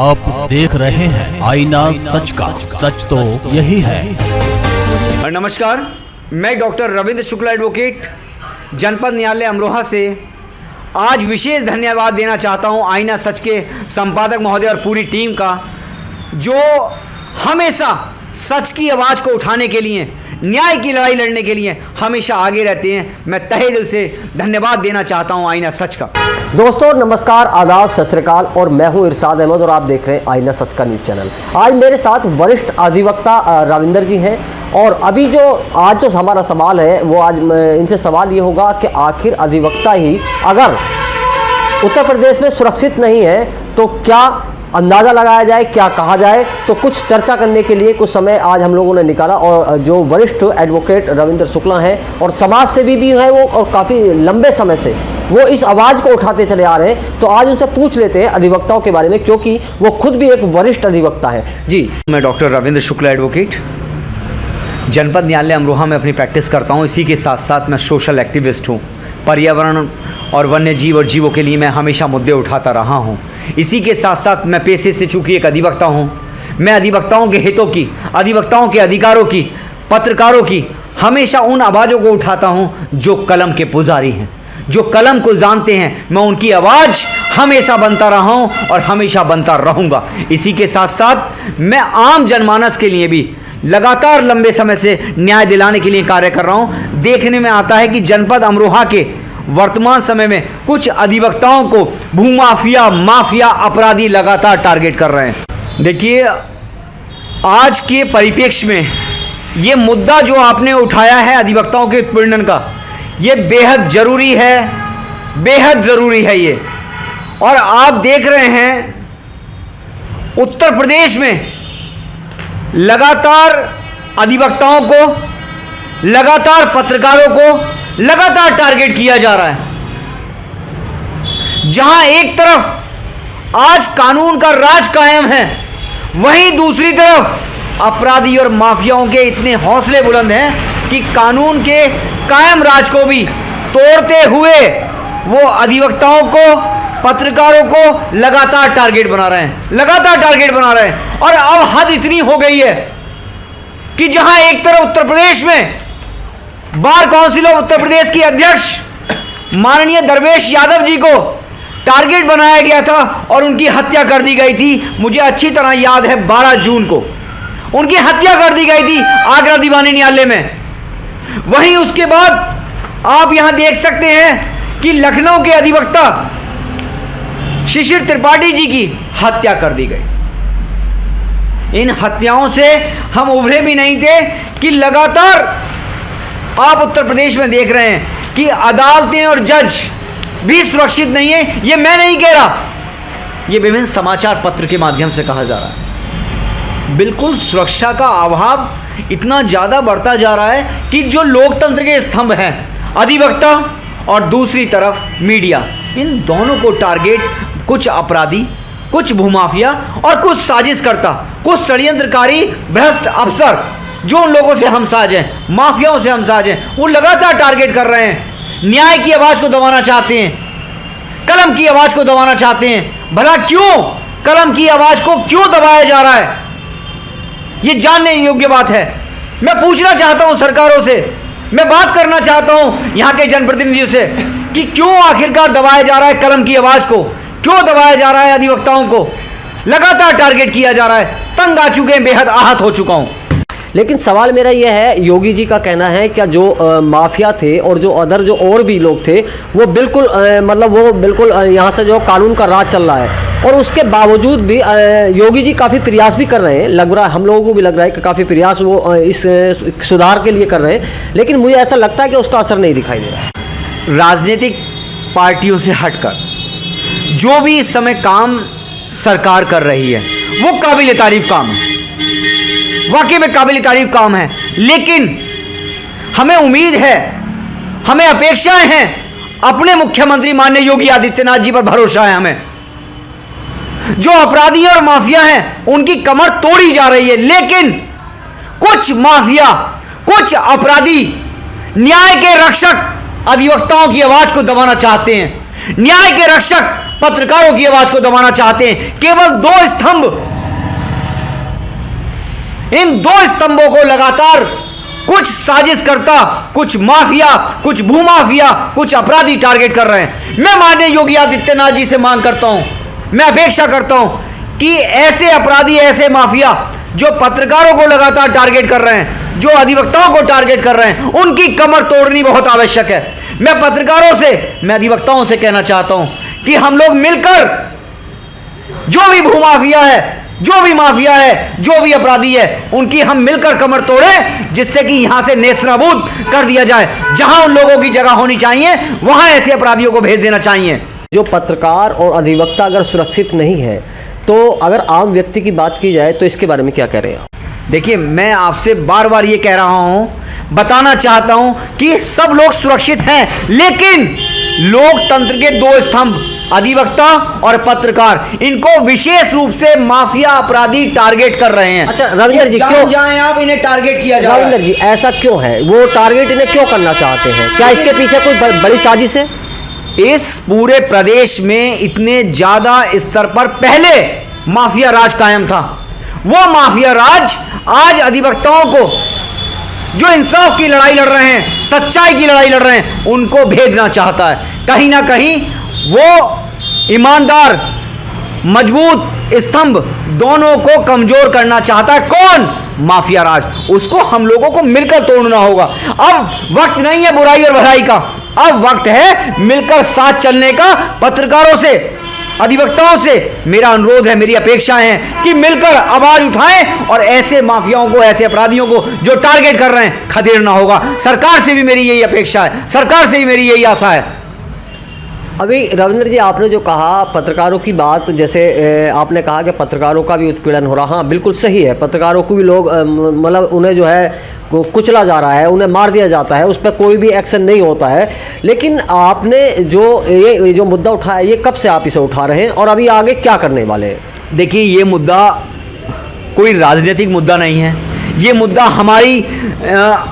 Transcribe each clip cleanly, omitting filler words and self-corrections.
आप देख रहे हैं आईना सच का, सच तो यही है। नमस्कार, मैं डॉक्टर रविंद्र शुक्ला एडवोकेट जनपद न्यायालय अमरोहा से आज विशेष धन्यवाद देना चाहता हूं आईना सच के संपादक महोदय और पूरी टीम का, जो हमेशा सच की आवाज़ को उठाने के लिए, न्याय की लड़ाई लड़ने के लिए हमेशा आगे रहते हैं। मैं तहे दिल से धन्यवाद देना चाहता हूं आईना सच का। दोस्तों नमस्कार, आदाब, सत श्री अकाल और मैं हूं इरशाद अहमद और आप देख रहे हैं आईना सच का न्यूज़ चैनल। आज मेरे साथ वरिष्ठ अधिवक्ता रविंदर जी हैं और अभी जो आज हमारा सवाल है वो आज इनसे सवाल ये होगा कि आखिर अधिवक्ता ही अगर उत्तर प्रदेश में सुरक्षित नहीं है तो क्या अंदाज़ा लगाया जाए, क्या कहा जाए। तो कुछ चर्चा करने के लिए कुछ समय आज हम लोगों ने निकाला और जो वरिष्ठ एडवोकेट रविंद्र शुक्ला हैं और समाज सेवी भी हैं वो, और काफ़ी लंबे समय से वो इस आवाज़ को उठाते चले आ रहे हैं। तो आज उनसे पूछ लेते हैं अधिवक्ताओं के बारे में, क्योंकि वो खुद भी एक वरिष्ठ अधिवक्ता है। जी, मैं डॉक्टर रविंद्र शुक्ला एडवोकेट जनपद न्यायालय अमरोहा में अपनी प्रैक्टिस करता हूँ। इसी के साथ साथ मैं सोशल एक्टिविस्ट हूँ। पर्यावरण और वन्य जीव और जीवों के लिए मैं हमेशा मुद्दे उठाता रहा हूँ। इसी के साथ साथ मैं पेशे से चूँकि एक अधिवक्ता हूँ, मैं अधिवक्ताओं के हितों की, अधिवक्ताओं के अधिकारों की, पत्रकारों की हमेशा उन आवाज़ों को उठाता हूँ जो कलम के पुजारी हैं, जो कलम को जानते हैं। मैं उनकी आवाज़ हमेशा बनता रहा हूँ और हमेशा बनता रहूँगा। इसी के साथ साथ मैं आम जनमानस के लिए भी लगातार लंबे समय से न्याय दिलाने के लिए कार्य कर रहा हूँ। देखने में आता है कि जनपद अमरोहा के वर्तमान समय में कुछ अधिवक्ताओं को भूमाफिया, माफिया, अपराधी लगातार टारगेट कर रहे हैं। देखिए, आज के परिप्रेक्ष्य में ये मुद्दा जो आपने उठाया है अधिवक्ताओं के उत्पीड़न का, ये बेहद ज़रूरी है, बेहद ज़रूरी है ये। और आप देख रहे हैं उत्तर प्रदेश में लगातार अधिवक्ताओं को, लगातार पत्रकारों को लगातार टारगेट किया जा रहा है। जहां एक तरफ आज कानून का राज कायम है, वहीं दूसरी तरफ अपराधी और माफियाओं के इतने हौसले बुलंद हैं कि कानून के कायम राज को भी तोड़ते हुए वो अधिवक्ताओं को, पत्रकारों को लगातार टारगेट बना रहे हैं, लगातार टारगेट बना रहे हैं। और अब हद इतनी हो गई है कि जहां एक तरफ उत्तर प्रदेश में bar council of Uttar Pradesh की अध्यक्ष माननीय दरवेश यादव जी को टारगेट बनाया गया था और उनकी हत्या कर दी गई थी। मुझे अच्छी तरह याद है 12 जून को उनकी हत्या कर दी गई थी आगरा दीवानी न्यायालय में। वहीं उसके बाद आप यहां देख सकते हैं कि लखनऊ के अधिवक्ता शिशिर त्रिपाठी जी की हत्या कर दी गई। इन हत्याओं से हम उभरे भी नहीं थे कि लगातार आप उत्तर प्रदेश में देख रहे हैं कि अदालतें और जज भी सुरक्षित नहीं है। ये मैं नहीं कह रहा, ये विभिन्न समाचार पत्र के माध्यम से कहा जा रहा है। बिल्कुल सुरक्षा का अभाव इतना ज़्यादा बढ़ता जा रहा है कि जो लोकतंत्र के स्तंभ हैं, अधिवक्ता और दूसरी तरफ मीडिया, इन दोनों को टारगेट कुछ अपराधी, कुछ भूमाफिया और कुछ साजिशकर्ता, कुछ षड्यंत्रकारी भ्रष्ट अफसर जो उन लोगों से हमसाज हैं, माफियाओं से हमसाज हैं, वो लगातार टारगेट कर रहे हैं। न्याय की आवाज़ को दबाना चाहते हैं, कलम की आवाज़ को दबाना चाहते हैं। भला क्यों कलम की आवाज़ को क्यों दबाया जा रहा है, ये जानने योग्य बात है। मैं पूछना चाहता हूं सरकारों से, मैं बात करना चाहता हूं यहां के जनप्रतिनिधियों से कि क्यों आखिरकार दबाया जा रहा है कलम की आवाज़ को, क्यों दबाया जा रहा है अधिवक्ताओं को, लगातार टारगेट किया जा रहा है। तंग आ चुके हैं, बेहद आहत हो चुका हूं। लेकिन सवाल मेरा यह है, योगी जी का कहना है क्या जो माफिया थे और जो अदर जो और भी लोग थे वो बिल्कुल वो बिल्कुल यहाँ से जो कानून का राज चल रहा है, और उसके बावजूद भी योगी जी काफ़ी प्रयास भी कर रहे हैं। लग रहा है, हम लोगों को भी लग रहा है कि काफ़ी प्रयास वो इस सुधार के लिए कर रहे हैं, लेकिन मुझे ऐसा लगता है कि उसका असर नहीं दिखाई दे रहा। राजनीतिक पार्टियों से हटकर जो भी इस समय काम सरकार कर रही है वो काबिल तारीफ काम है, वाकई में काबिल तारीफ काम है। लेकिन हमें उम्मीद है, हमें अपेक्षाएं हैं, अपने मुख्यमंत्री माननीय योगी आदित्यनाथ जी पर भरोसा है हमें। जो अपराधी और माफिया हैं उनकी कमर तोड़ी जा रही है, लेकिन कुछ माफिया, कुछ अपराधी न्याय के रक्षक अधिवक्ताओं की आवाज को दबाना चाहते हैं। न्याय के रक्षक पत्रकारों की आवाज को दबाना चाहते हैं। केवल 2 स्तंभ, इन 2 स्तंभों को लगातार कुछ साजिश करता, कुछ माफिया, कुछ भूमाफिया, कुछ अपराधी टारगेट कर रहे हैं। मैं माननीय योगी आदित्यनाथ जी से मांग करता हूं, मैं अपेक्षा करता हूं कि ऐसे अपराधी, ऐसे माफिया जो पत्रकारों को लगातार टारगेट कर रहे हैं, जो अधिवक्ताओं को टारगेट कर रहे हैं, उनकी कमर तोड़नी बहुत आवश्यक है। मैं पत्रकारों से, मैं अधिवक्ताओं से कहना चाहता हूं कि हम लोग मिलकर जो भी भूमाफिया है, जो भी माफिया है, जो भी अपराधी है, उनकी हम मिलकर कमर तोड़ें, जिससे कि यहां से नेस्तनाबूद कर दिया जाए। जहां उन लोगों की जगह होनी चाहिए, वहां ऐसे अपराधियों को भेज देना चाहिए। जो पत्रकार और अधिवक्ता अगर सुरक्षित नहीं है, तो अगर आम व्यक्ति की बात की जाए तो इसके बारे में क्या कह रहे हैं? देखिए, मैं आपसे बार बार ये कह रहा हूं, बताना चाहता हूं कि सब लोग सुरक्षित हैं, लेकिन लोकतंत्र के 2 स्तंभ, अधिवक्ता और पत्रकार, इनको विशेष रूप से माफिया अपराधी टारगेट कर रहे हैं। अच्छा रविंदर जी, क्यों जाएं आप, इन्हें टारगेट किया जा रहा है? रविंदर जी, ऐसा क्यों है? वो टारगेट इन्हें क्यों करना चाहते हैं? क्या इसके पीछे कोई बड़ी साजिश है? इस पूरे प्रदेश में इतने ज्यादा स्तर पर पहले माफिया राज कायम था। वो माफिया राज आज अधिवक्ताओं को, जो इंसाफ की लड़ाई लड़ रहे हैं, सच्चाई की लड़ाई लड़ रहे हैं, उनको भेजना चाहता है। कहीं ना कहीं वो ईमानदार, मजबूत स्तंभ दोनों को कमजोर करना चाहता है। कौन? माफिया राज। उसको हम लोगों को मिलकर तोड़ना होगा। अब वक्त नहीं है बुराई और भलाई का, अब वक्त है मिलकर साथ चलने का। पत्रकारों से, अधिवक्ताओं से मेरा अनुरोध है, मेरी अपेक्षाएं हैं कि मिलकर आवाज उठाएं और ऐसे माफियाओं को, ऐसे अपराधियों को जो टारगेट कर रहे हैं, खदेड़ना होगा। सरकार से भी मेरी यही अपेक्षा है, सरकार से भी मेरी यही आशा है। अभी रविंद्र जी, आपने जो कहा पत्रकारों की बात, जैसे आपने कहा कि पत्रकारों का भी उत्पीड़न हो रहा, हाँ बिल्कुल सही है। पत्रकारों को भी लोग मतलब उन्हें जो है कुचला जा रहा है, उन्हें मार दिया जाता है, उस पर कोई भी एक्शन नहीं होता है। लेकिन आपने जो ये जो मुद्दा उठाया, ये कब से आप इसे उठा रहे हैं और अभी आगे क्या करने वाले हैं? देखिए, ये मुद्दा कोई राजनीतिक मुद्दा नहीं है। ये मुद्दा हमारी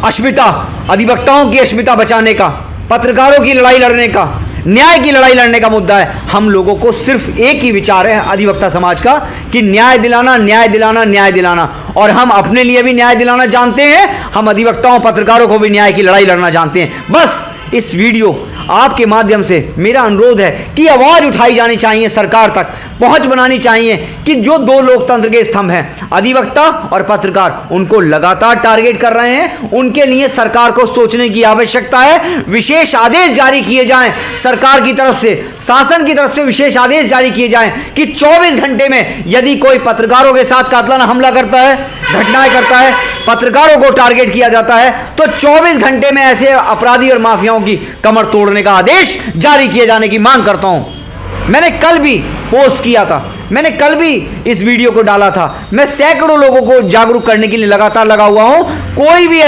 अस्मिता, अधिवक्ताओं की अस्मिता बचाने का, पत्रकारों की लड़ाई लड़ने का, न्याय की लड़ाई लड़ने का मुद्दा है। हम लोगों को सिर्फ एक ही विचार है अधिवक्ता समाज का कि न्याय दिलाना, न्याय दिलाना, न्याय दिलाना। और हम अपने लिए भी न्याय दिलाना जानते हैं, हम अधिवक्ताओं, पत्रकारों को भी न्याय की लड़ाई लड़ना जानते हैं। बस इस वीडियो आपके माध्यम से मेरा अनुरोध है कि आवाज उठाई जानी चाहिए, सरकार तक पहुंच बनानी चाहिए कि जो 2 लोकतंत्र के स्तंभ हैं, अधिवक्ता और पत्रकार, उनको लगातार टारगेट कर रहे हैं। उनके लिए सरकार को सोचने की आवश्यकता है। विशेष आदेश जारी किए जाएं सरकार की तरफ से, शासन की तरफ से विशेष आदेश जारी किए जाएं कि 24 घंटे में यदि कोई पत्रकारों के साथ कातलाना हमला करता है, घटनाएं करता है, पत्रकारों को टारगेट किया जाता है, तो 24 घंटे में ऐसे अपराधी और माफियाओं की कमर तोड़ने का आदेश जारी किए जाने की मांग करता हूं। मैंने कल भी पोस्ट किया था, मैंने कल भी इस वीडियो को डाला था। मैं सैकड़ों लोगों को जागरूक करने के लिए लगातार लगा हुआ हूं। कोई भी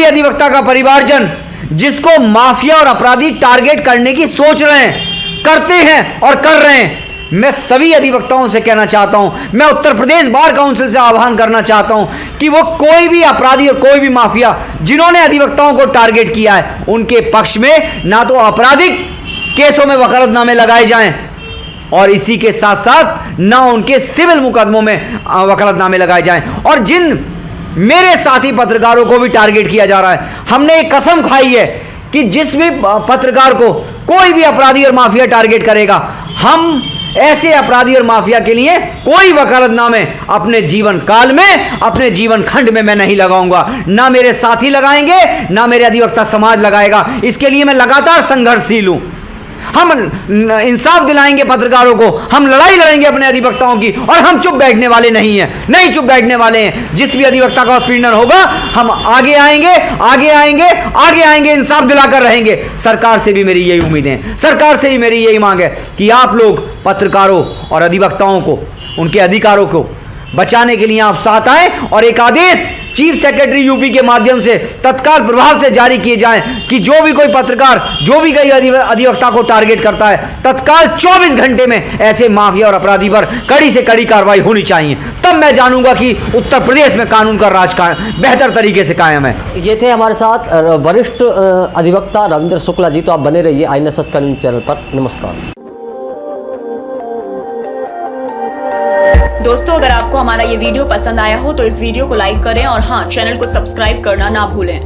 अधिवक्ता का परिवारजन जिसको माफिया और अपराधी टारगेट करने की सोच रहे हैं, करते हैं और कर रहे हैं, मैं सभी अधिवक्ताओं से कहना चाहता हूं, मैं उत्तर प्रदेश बार काउंसिल से आह्वान करना चाहता हूं कि वो कोई भी अपराधी और कोई भी माफिया जिन्होंने अधिवक्ताओं को टारगेट किया है, उनके पक्ष में ना तो आपराधिक केसों में वकालतनामे लगाए जाएं और इसी के साथ साथ ना उनके सिविल मुकदमों में वकालतनामे लगाए जाएं। और जिन मेरे साथी पत्रकारों को भी टारगेट किया जा रहा है, हमने एक कसम खाई है कि जिस भी पत्रकार को कोई भी अपराधी और माफिया टारगेट करेगा, हम ऐसे अपराधी और माफिया के लिए कोई वकालतनामे अपने जीवन काल में, अपने जीवन खंड में मैं नहीं लगाऊंगा। ना मेरे साथी लगाएंगे, ना मेरे अधिवक्ता समाज लगाएगा। इसके लिए मैं लगातार संघर्षशील हूं। हम इंसाफ दिलाएंगे पत्रकारों को, हम लड़ाई लड़ेंगे अपने अधिवक्ताओं की, और हम चुप बैठने वाले नहीं हैं, नहीं चुप बैठने वाले हैं। जिस भी अधिवक्ता का उत्पीड़न होगा, हम आगे आएंगे, आगे आएंगे, आगे आएंगे, इंसाफ दिलाकर रहेंगे। सरकार से भी मेरी यही उम्मीद है, सरकार से भी मेरी यही मांग है कि आप लोग पत्रकारों और अधिवक्ताओं को, उनके अधिकारों को बचाने के लिए आप साथ आए और एक आदेश चीफ सेक्रेटरी यूपी के माध्यम से तत्काल प्रभाव से जारी किए जाएं कि जो भी कोई पत्रकार, जो भी कोई अधिवक्ता को टारगेट करता है, तत्काल 24 घंटे में ऐसे माफिया और अपराधी पर कड़ी से कड़ी कार्रवाई होनी चाहिए। तब मैं जानूंगा कि उत्तर प्रदेश में कानून का राज बेहतर तरीके से कायम है। ये थे हमारे साथ वरिष्ठ अधिवक्ता रविंद्र शुक्ला जी। तो आप बने रहिए आईना सच का न्यूज़ चैनल पर। नमस्कार दोस्तों, अगर आपको हमारा ये वीडियो पसंद आया हो तो इस वीडियो को लाइक करें और हाँ, चैनल को सब्सक्राइब करना ना भूलें।